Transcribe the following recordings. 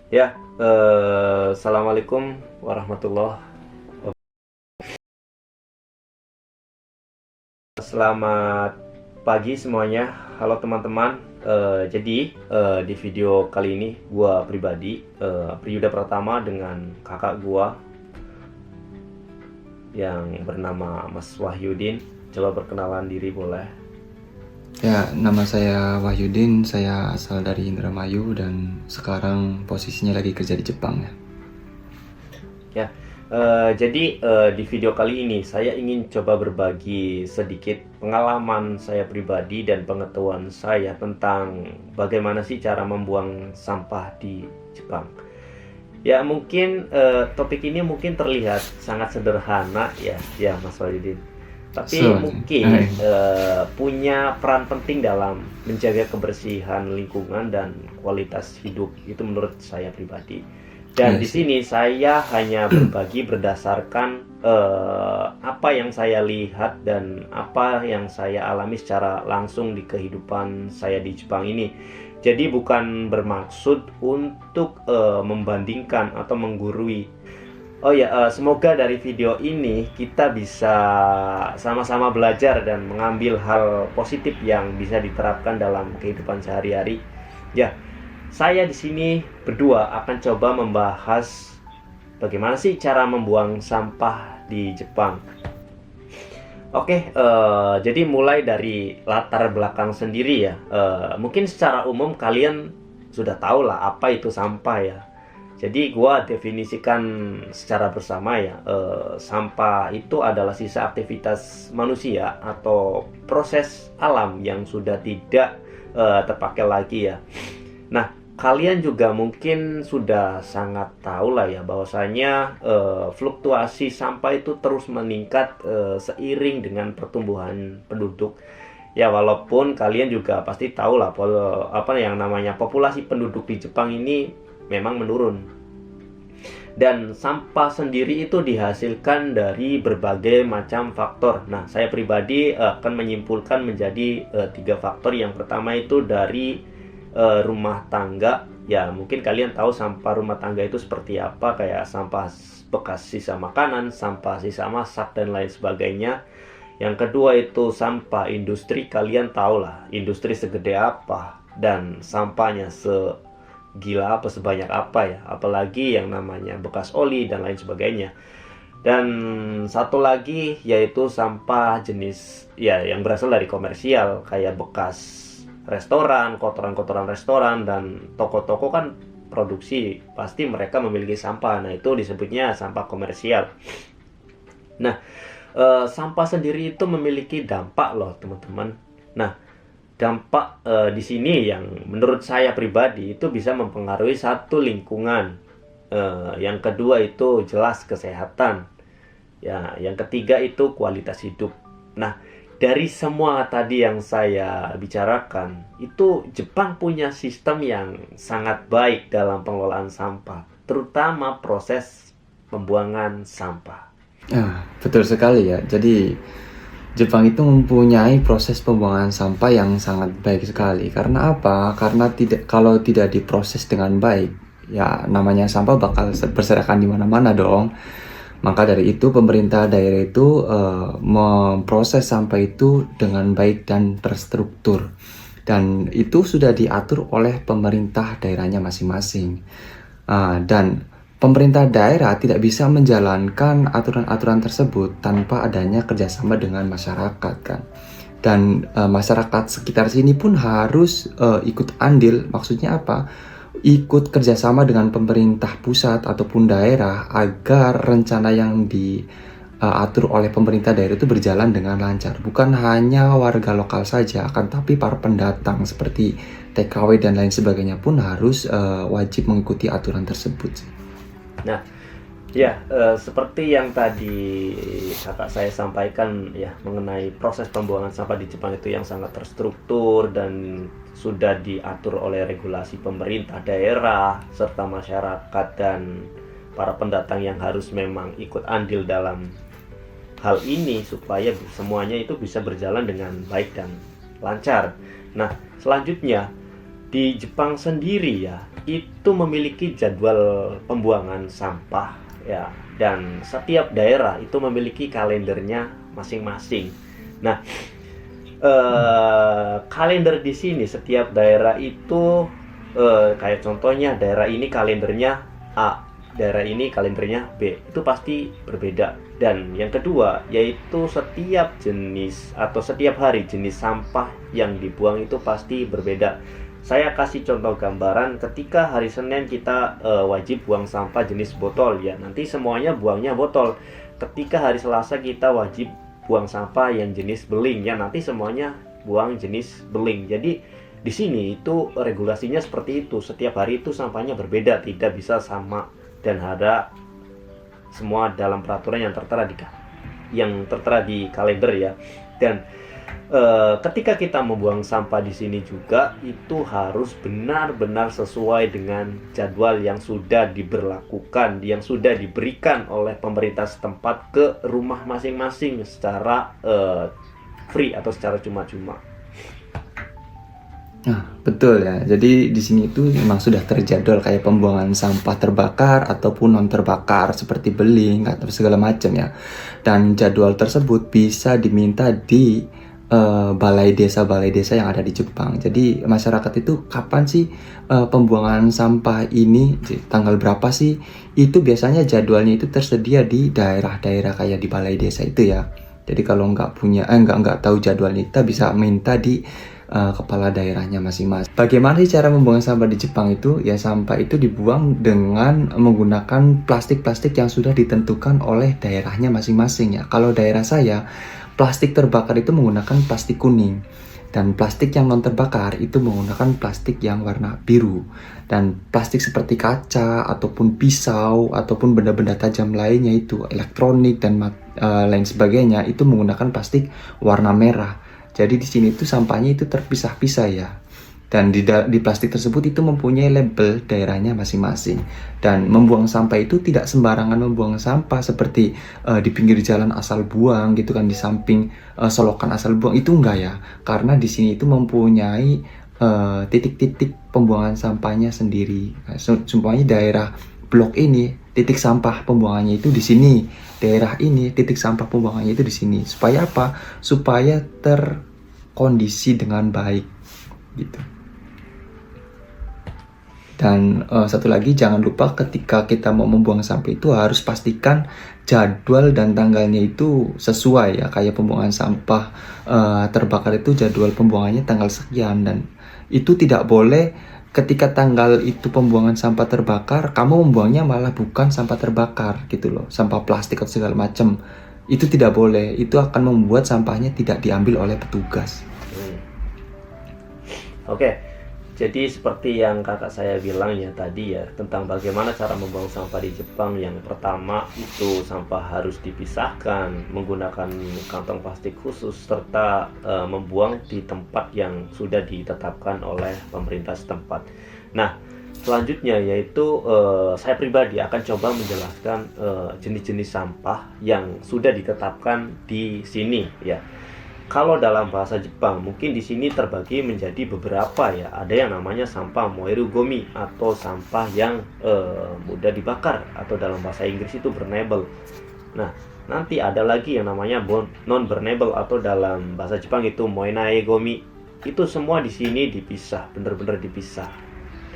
Ya, Assalamualaikum warahmatullahi wabarakatuh. Selamat pagi semuanya. Halo teman-teman. Di video kali ini gua pribadi, Priyuda Pratama dengan kakak gua yang bernama Mas Wahyudin. Coba perkenalan diri boleh. Ya, nama saya Wahyudin, saya asal dari Indramayu dan sekarang posisinya lagi kerja di Jepang ya. Ya, di video kali ini saya ingin coba berbagi sedikit pengalaman saya pribadi dan pengetahuan saya tentang bagaimana sih cara membuang sampah di Jepang. Ya, mungkin topik ini mungkin terlihat sangat sederhana ya Mas Walidin. Tapi So, mungkin punya peran penting dalam menjaga kebersihan lingkungan dan kualitas hidup itu menurut saya pribadi. Dan ya di sih. sini saya hanya berbagi berdasarkan apa yang saya lihat dan apa yang saya alami secara langsung di kehidupan saya di Jepang ini. Jadi bukan bermaksud untuk membandingkan atau menggurui. Oh ya, semoga dari video ini kita bisa sama-sama belajar dan mengambil hal positif yang bisa diterapkan dalam kehidupan sehari-hari. Ya, saya di sini berdua akan coba membahas bagaimana sih cara membuang sampah di Jepang. Oke, jadi mulai dari latar belakang sendiri ya. Mungkin secara umum kalian sudah tahu lah apa itu sampah ya. Jadi gua definisikan secara bersama ya. Sampah itu adalah sisa aktivitas manusia atau proses alam yang sudah tidak terpakai lagi ya. Nah, kalian juga mungkin sudah sangat tahu lah ya bahwasanya fluktuasi sampah itu terus meningkat seiring dengan pertumbuhan penduduk. Ya, walaupun kalian juga pasti tahu lah apa yang namanya populasi penduduk di Jepang ini memang menurun. Dan sampah sendiri itu dihasilkan dari berbagai macam faktor. Nah, saya pribadi akan menyimpulkan menjadi tiga faktor. Yang pertama itu dari rumah tangga. Ya, mungkin kalian tahu sampah rumah tangga itu seperti apa, kayak sampah bekas sisa makanan, sampah sisa masak dan lain sebagainya. Yang kedua itu sampah industri. Kalian tahu lah industri segede apa dan sampahnya segila apa, sebanyak apa ya, apalagi yang namanya bekas oli dan lain sebagainya. Dan satu lagi yaitu sampah jenis ya yang berasal dari komersial, kayak bekas restoran, kotoran-kotoran restoran dan toko-toko kan produksi, pasti mereka memiliki sampah. Nah, itu disebutnya sampah komersial. Nah, sampah sendiri itu memiliki dampak loh, teman-teman. Nah, dampak di sini yang menurut saya pribadi itu bisa mempengaruhi satu lingkungan. Yang kedua itu jelas kesehatan. Ya, yang ketiga itu kualitas hidup. Nah, dari semua tadi yang saya bicarakan, itu Jepang punya sistem yang sangat baik dalam pengelolaan sampah, terutama proses pembuangan sampah. Betul sekali ya. Jadi Jepang itu mempunyai proses pembuangan sampah yang sangat baik sekali. Karena apa? Karena kalau tidak diproses dengan baik, ya namanya sampah bakal berserakan di mana-mana dong. Maka dari itu pemerintah daerah itu memproses sampah itu dengan baik dan terstruktur. Dan itu sudah diatur oleh pemerintah daerahnya masing-masing. Dan pemerintah daerah tidak bisa menjalankan aturan-aturan tersebut tanpa adanya kerjasama dengan masyarakat kan. Dan masyarakat sekitar sini pun harus ikut andil. Maksudnya apa? Ikut kerjasama dengan pemerintah pusat ataupun daerah agar rencana yang diatur oleh pemerintah daerah itu berjalan dengan lancar. Bukan hanya warga lokal saja, akan tapi para pendatang seperti TKW dan lain sebagainya pun harus wajib mengikuti aturan tersebut. Nah, ya, seperti yang tadi kakak saya sampaikan ya mengenai proses pembuangan sampah di Jepang itu yang sangat terstruktur dan sudah diatur oleh regulasi pemerintah daerah serta masyarakat dan para pendatang yang harus memang ikut andil dalam hal ini supaya semuanya itu bisa berjalan dengan baik dan lancar. Nah, selanjutnya di Jepang sendiri ya, itu memiliki jadwal pembuangan sampah ya, dan setiap daerah itu memiliki kalendernya masing-masing. Nah, kalender di sini setiap daerah itu kayak contohnya daerah ini kalendernya A, daerah ini kalendernya B, itu pasti berbeda. Dan yang kedua yaitu setiap jenis atau setiap hari jenis sampah yang dibuang itu pasti berbeda. Saya kasih contoh gambaran, ketika hari Senin kita wajib buang sampah jenis botol ya, nanti semuanya buangnya botol. Ketika hari Selasa kita wajib buang sampah yang jenis beling ya, nanti semuanya buang jenis beling. Jadi di sini itu regulasinya seperti itu, setiap hari itu sampahnya berbeda, tidak bisa sama, dan ada semua dalam peraturan yang tertera di kalender ya. Dan ketika kita membuang sampah di sini juga itu harus benar-benar sesuai dengan jadwal yang sudah diberlakukan, yang sudah diberikan oleh pemerintah setempat ke rumah masing-masing secara free atau secara cuma-cuma. Nah, betul ya. Jadi di sini itu memang sudah terjadwal kayak pembuangan sampah terbakar ataupun non terbakar seperti beling atau segala macam ya. Dan jadwal tersebut bisa diminta di balai desa yang ada di Jepang. Jadi masyarakat itu kapan sih pembuangan sampah ini, tanggal berapa sih? Itu biasanya jadwalnya itu tersedia di daerah-daerah kayak di balai desa itu ya. Jadi kalau nggak tahu jadwalnya, kita bisa minta di kepala daerahnya masing-masing. Bagaimana sih cara membuang sampah di Jepang itu? Ya, sampah itu dibuang dengan menggunakan plastik-plastik yang sudah ditentukan oleh daerahnya masing-masing ya. Kalau daerah saya, plastik terbakar itu menggunakan plastik kuning, dan plastik yang non terbakar itu menggunakan plastik yang warna biru. Dan plastik seperti kaca ataupun pisau ataupun benda-benda tajam lainnya, itu elektronik dan lain sebagainya, itu menggunakan plastik warna merah. Jadi di sini tuh sampahnya itu terpisah-pisah ya. Dan di plastik tersebut itu mempunyai label daerahnya masing-masing. Dan membuang sampah itu tidak sembarangan membuang sampah seperti di pinggir jalan asal buang gitu kan, di samping solokan asal buang, itu enggak ya. Karena di sini itu mempunyai titik-titik pembuangan sampahnya sendiri. Sumpahnya daerah blok ini titik sampah pembuangannya itu di sini, daerah ini titik sampah pembuangannya itu di sini. Supaya apa? Supaya terkondisi dengan baik gitu. Dan satu lagi, jangan lupa ketika kita mau membuang sampah itu harus pastikan jadwal dan tanggalnya itu sesuai ya. Kayak pembuangan sampah terbakar itu jadwal pembuangannya tanggal sekian, dan itu tidak boleh ketika tanggal itu pembuangan sampah terbakar kamu membuangnya malah bukan sampah terbakar gitu loh, sampah plastik atau segala macam. Itu tidak boleh, itu akan membuat sampahnya tidak diambil oleh petugas. Oke. Jadi seperti yang kakak saya bilang ya tadi ya, tentang bagaimana cara membuang sampah di Jepang. Yang pertama itu sampah harus dipisahkan menggunakan kantong plastik khusus, serta membuang di tempat yang sudah ditetapkan oleh pemerintah setempat. Nah, selanjutnya yaitu saya pribadi akan coba menjelaskan jenis-jenis sampah yang sudah ditetapkan di sini ya. Kalau dalam bahasa Jepang mungkin di sini terbagi menjadi beberapa ya. Ada yang namanya sampah moeru gomi atau sampah yang mudah dibakar, atau dalam bahasa Inggris itu burnable. Nah, nanti ada lagi yang namanya non burnable atau dalam bahasa Jepang itu moenae gomi. Itu semua di sini dipisah, benar-benar dipisah,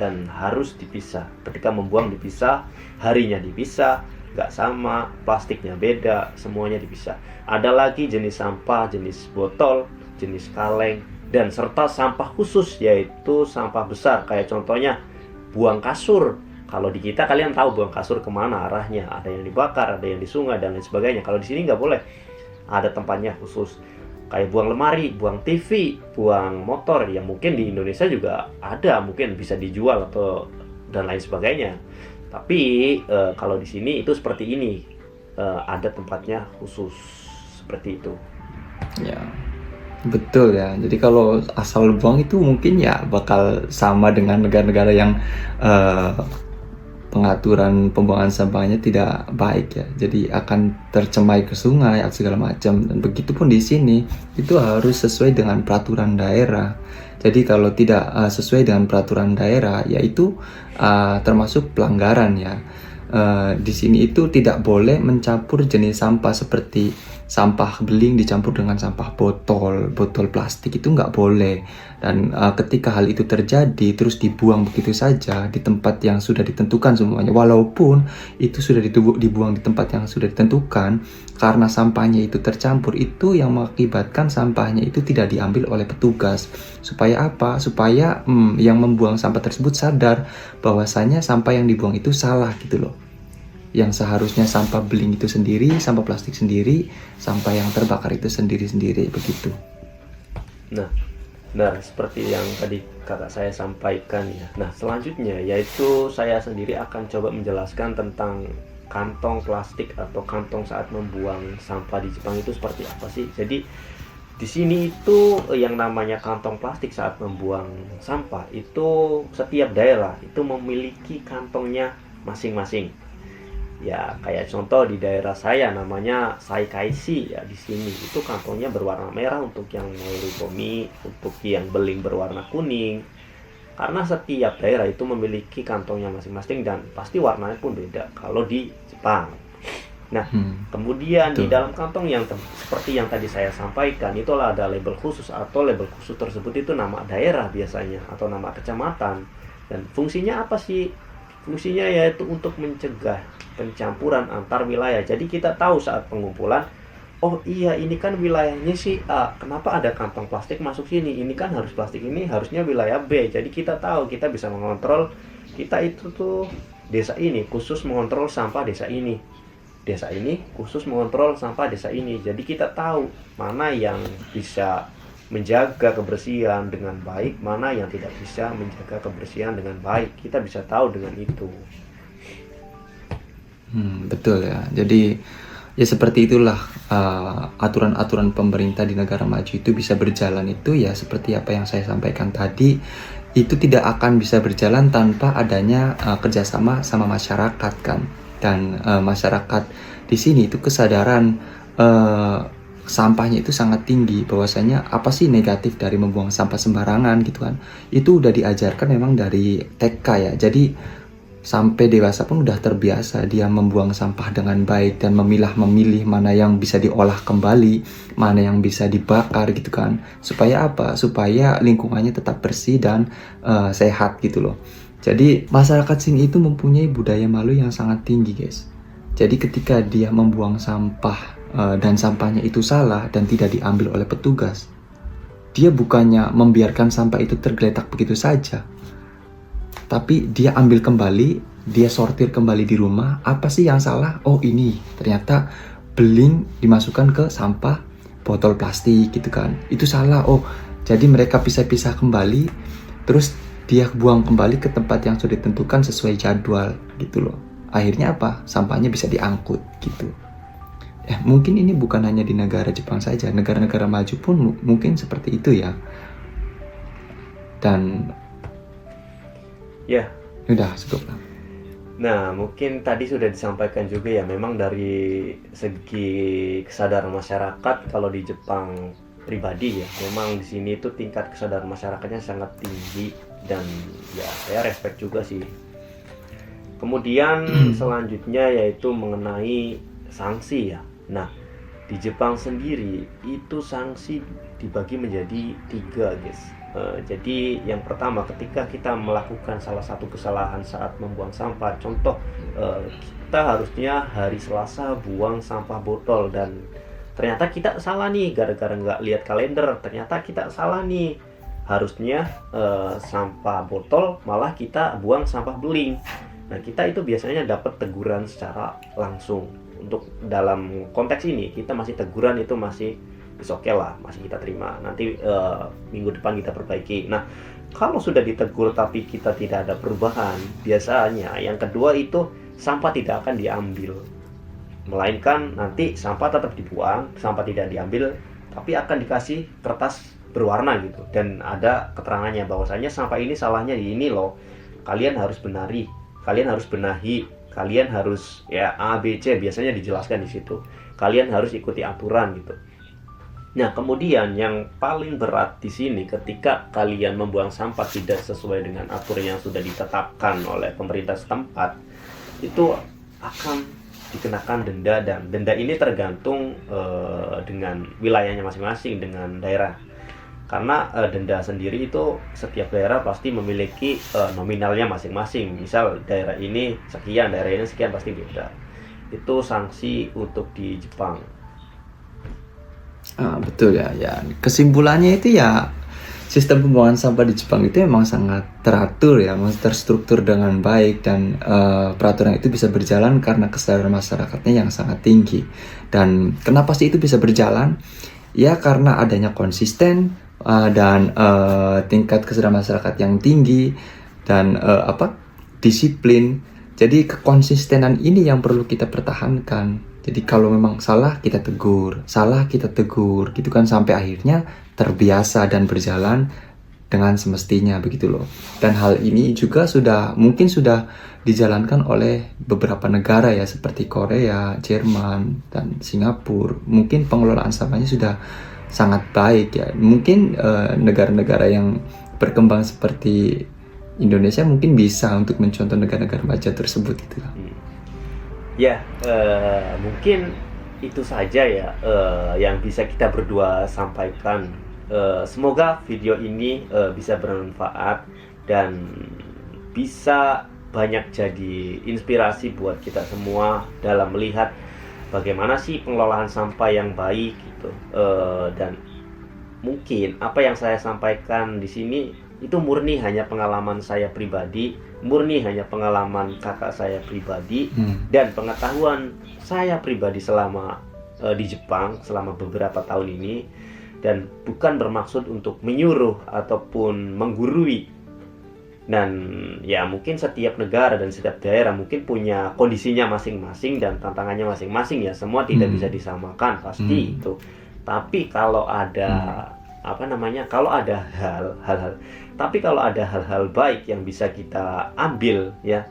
dan harus dipisah. Ketika membuang dipisah, harinya dipisah, nggak sama, plastiknya beda, semuanya dipisah. Ada lagi jenis sampah, jenis botol, jenis kaleng, dan serta sampah khusus yaitu sampah besar. Kayak contohnya buang kasur. Kalau di kita kalian tahu buang kasur kemana arahnya, ada yang dibakar, ada yang di sungai dan lain sebagainya. Kalau di sini nggak boleh, ada tempatnya khusus. Kayak buang lemari, buang TV, buang motor, yang mungkin di Indonesia juga ada, mungkin bisa dijual atau dan lain sebagainya. Tapi kalau di sini itu seperti ini, ada tempatnya khusus seperti itu. Ya, betul ya. Jadi kalau asal buang itu mungkin ya bakal sama dengan negara-negara yang pengaturan pembuangan sampahnya tidak baik ya, jadi akan tercemai ke sungai atau segala macam. Dan begitupun di sini itu harus sesuai dengan peraturan daerah. Jadi kalau tidak sesuai dengan peraturan daerah, yaitu termasuk pelanggaran ya. Di sini itu tidak boleh mencampur jenis sampah seperti sampah beling dicampur dengan sampah botol plastik, itu nggak boleh. Dan ketika hal itu terjadi terus dibuang begitu saja di tempat yang sudah ditentukan semuanya, walaupun itu sudah dibuang di tempat yang sudah ditentukan, karena sampahnya itu tercampur, itu yang mengakibatkan sampahnya itu tidak diambil oleh petugas. Supaya apa? Supaya yang membuang sampah tersebut sadar bahwasanya sampah yang dibuang itu salah gitu loh. Yang seharusnya sampah beling itu sendiri, sampah plastik sendiri, sampah yang terbakar itu sendiri-sendiri, begitu. Nah, seperti yang tadi kakak saya sampaikan ya. Nah, selanjutnya yaitu saya sendiri akan coba menjelaskan tentang kantong plastik atau kantong saat membuang sampah di Jepang itu seperti apa sih. Jadi di sini itu yang namanya kantong plastik saat membuang sampah itu setiap daerah itu memiliki kantongnya masing-masing. Ya, kayak contoh di daerah saya namanya Saikaishi ya, di sini itu kantongnya berwarna merah untuk yang Moribumi, untuk yang beling berwarna kuning. Karena setiap daerah itu memiliki kantongnya masing-masing dan pasti warnanya pun beda kalau di Jepang. Nah, kemudian di dalam kantong yang seperti yang tadi saya sampaikan, itulah ada label khusus, atau label khusus tersebut itu nama daerah biasanya atau nama kecamatan. Dan fungsinya apa sih? Fungsinya yaitu untuk mencegah pencampuran antar wilayah. Jadi kita tahu saat pengumpulan, oh iya ini kan wilayahnya si A, kenapa ada kantong plastik masuk sini? Ini kan harus plastik ini harusnya wilayah B. Jadi kita tahu, kita bisa mengontrol, kita itu tuh desa ini khusus mengontrol sampah desa ini. Desa ini khusus mengontrol sampah desa ini. Jadi kita tahu mana yang bisa menjaga kebersihan dengan baik, mana yang tidak bisa menjaga kebersihan dengan baik. Kita bisa tahu dengan itu. Betul ya. Jadi ya seperti itulah aturan-aturan pemerintah di negara maju itu bisa berjalan, itu ya seperti apa yang saya sampaikan tadi, itu tidak akan bisa berjalan tanpa adanya kerjasama sama masyarakat kan. Dan masyarakat di sini itu kesadaran sampahnya itu sangat tinggi, bahwasanya apa sih negatif dari membuang sampah sembarangan gitu kan. Itu udah diajarkan memang dari TK ya. Jadi sampai dewasa pun udah terbiasa dia membuang sampah dengan baik dan memilih mana yang bisa diolah kembali, mana yang bisa dibakar gitu kan. Supaya apa? Supaya lingkungannya tetap bersih dan sehat gitu loh. Jadi masyarakat sini itu mempunyai budaya malu yang sangat tinggi guys. Jadi ketika dia membuang sampah dan sampahnya itu salah dan tidak diambil oleh petugas, dia bukannya membiarkan sampah itu tergeletak begitu saja, tapi dia ambil kembali, dia sortir kembali di rumah. Apa sih yang salah? Oh ini ternyata beling dimasukkan ke sampah botol plastik gitu kan, itu salah. Oh jadi mereka pisah-pisah kembali, terus dia buang kembali ke tempat yang sudah ditentukan sesuai jadwal gitu loh. Akhirnya apa? Sampahnya bisa diangkut gitu. Mungkin ini bukan hanya di negara Jepang saja, negara-negara maju pun mungkin seperti itu ya. Dan ya, udah cukup lah. Nah, mungkin tadi sudah disampaikan juga ya, memang dari segi kesadaran masyarakat kalau di Jepang pribadi ya, memang di sini itu tingkat kesadaran masyarakatnya sangat tinggi dan ya saya respect juga sih. Kemudian selanjutnya yaitu mengenai sanksi ya. Nah, di Jepang sendiri itu sanksi dibagi menjadi 3 guys. Jadi yang pertama, ketika kita melakukan salah satu kesalahan saat membuang sampah, contoh kita harusnya hari Selasa buang sampah botol dan ternyata kita salah nih, gara-gara nggak lihat kalender, ternyata kita salah nih, harusnya sampah botol malah kita buang sampah beling. Nah, kita itu biasanya dapat teguran secara langsung. Untuk dalam konteks ini kita masih teguran itu masih oke lah, masih kita terima. Nanti minggu depan kita perbaiki. Nah, kalau sudah ditegur tapi kita tidak ada perubahan, biasanya yang kedua itu sampah tidak akan diambil, melainkan nanti sampah tetap dibuang, sampah tidak diambil, tapi akan dikasih kertas berwarna gitu, dan ada keterangannya bahwasanya sampah ini salahnya di ini loh, kalian harus benari kalian harus benahi, kalian harus ya A B C, biasanya dijelaskan di situ. Kalian harus ikuti aturan gitu. Nah, kemudian yang paling berat di sini ketika kalian membuang sampah tidak sesuai dengan aturan yang sudah ditetapkan oleh pemerintah setempat, itu akan dikenakan denda, dan denda ini tergantung dengan wilayahnya masing-masing, dengan daerah. Karena denda sendiri itu setiap daerah pasti memiliki nominalnya masing-masing. Misal daerah ini sekian, daerah ini sekian, pasti beda. Itu sanksi untuk di Jepang. Betul ya. Kesimpulannya itu ya, sistem pembuangan sampah di Jepang itu memang sangat teratur ya, terstruktur dengan baik, dan peraturan itu bisa berjalan karena kesadaran masyarakatnya yang sangat tinggi. Dan kenapa sih itu bisa berjalan? Ya karena adanya konsisten dan tingkat kesadaran masyarakat yang tinggi, dan disiplin. Jadi kekonsistenan ini yang perlu kita pertahankan. Jadi kalau memang salah kita tegur gitu kan, sampai akhirnya terbiasa dan berjalan dengan semestinya begitu loh. Dan hal ini juga mungkin sudah dijalankan oleh beberapa negara ya, seperti Korea, Jerman, dan Singapura. Mungkin pengelolaan sampahnya sudah sangat baik ya. Mungkin negara-negara yang berkembang seperti Indonesia mungkin bisa untuk mencontoh negara-negara maju tersebut gitu. Ya, mungkin itu saja ya yang bisa kita berdua sampaikan. Semoga video ini bisa bermanfaat dan bisa banyak jadi inspirasi buat kita semua dalam melihat bagaimana sih pengelolaan sampah yang baik gitu. Dan mungkin apa yang saya sampaikan di sini itu murni hanya pengalaman saya pribadi, murni hanya pengalaman kakak saya pribadi, dan pengetahuan saya pribadi selama di Jepang selama beberapa tahun ini, dan bukan bermaksud untuk menyuruh ataupun menggurui. Dan ya mungkin setiap negara dan setiap daerah mungkin punya kondisinya masing-masing dan tantangannya masing-masing ya, semua tidak bisa disamakan pasti itu. Tapi kalau ada kalau ada hal-hal baik yang bisa kita ambil ya,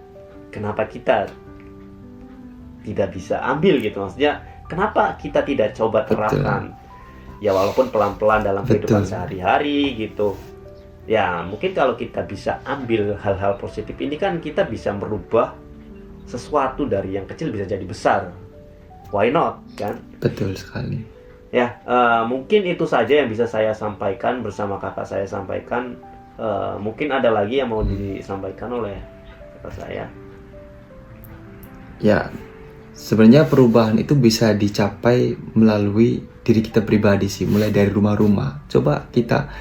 kenapa kita tidak bisa ambil gitu, maksudnya kenapa kita tidak coba terapkan. Ya walaupun pelan-pelan dalam kehidupan sehari-hari gitu ya, mungkin kalau kita bisa ambil hal-hal positif ini kan kita bisa merubah sesuatu dari yang kecil bisa jadi besar. Why not kan? Betul sekali. Ya, mungkin itu saja yang bisa saya sampaikan bersama kakak saya sampaikan. Mungkin ada lagi yang mau disampaikan oleh kakak saya. Ya, sebenarnya perubahan itu bisa dicapai melalui diri kita pribadi sih, mulai dari rumah-rumah. Coba kita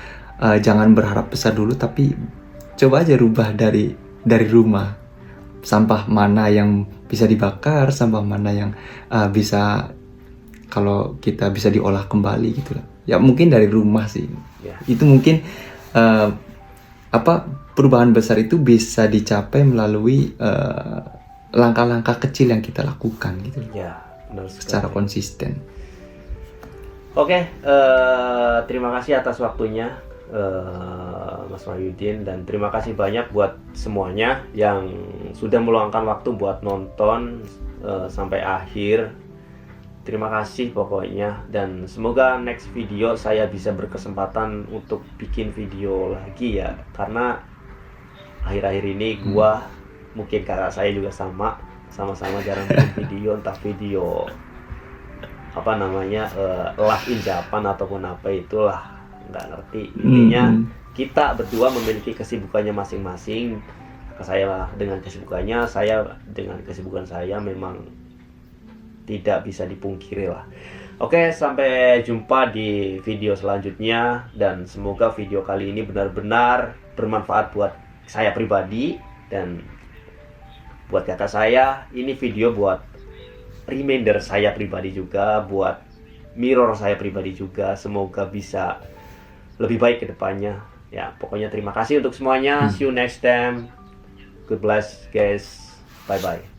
jangan berharap besar dulu, tapi coba aja rubah dari rumah. Sampah mana yang bisa dibakar, sampah mana yang bisa, kalau kita bisa diolah kembali gitu lah. Ya mungkin dari rumah sih. Itu mungkin perubahan besar itu bisa dicapai melalui langkah-langkah kecil yang kita lakukan gitu. Ya, benar sekali. Secara konsisten. Oke, terima kasih atas waktunya Mas Wahyudin, dan terima kasih banyak buat semuanya yang sudah meluangkan waktu buat nonton sampai akhir. Terima kasih pokoknya, dan semoga next video saya bisa berkesempatan untuk bikin video lagi ya, karena akhir-akhir ini gua mungkin kakak saya juga sama-sama jarang bikin video, entah video live in Japan ataupun apa itulah, nggak ngerti. Intinya kita berdua memiliki kesibukannya masing-masing. Kakak saya dengan kesibukannya, saya dengan kesibukan saya, memang tidak bisa dipungkiri lah. Oke, sampai jumpa di video selanjutnya, dan semoga video kali ini benar-benar bermanfaat buat saya pribadi dan buat kakak saya. Ini video buat reminder saya pribadi juga, buat mirror saya pribadi juga. Semoga bisa lebih baik ke depannya. Ya, pokoknya terima kasih untuk semuanya. See you next time. God bless guys. Bye bye.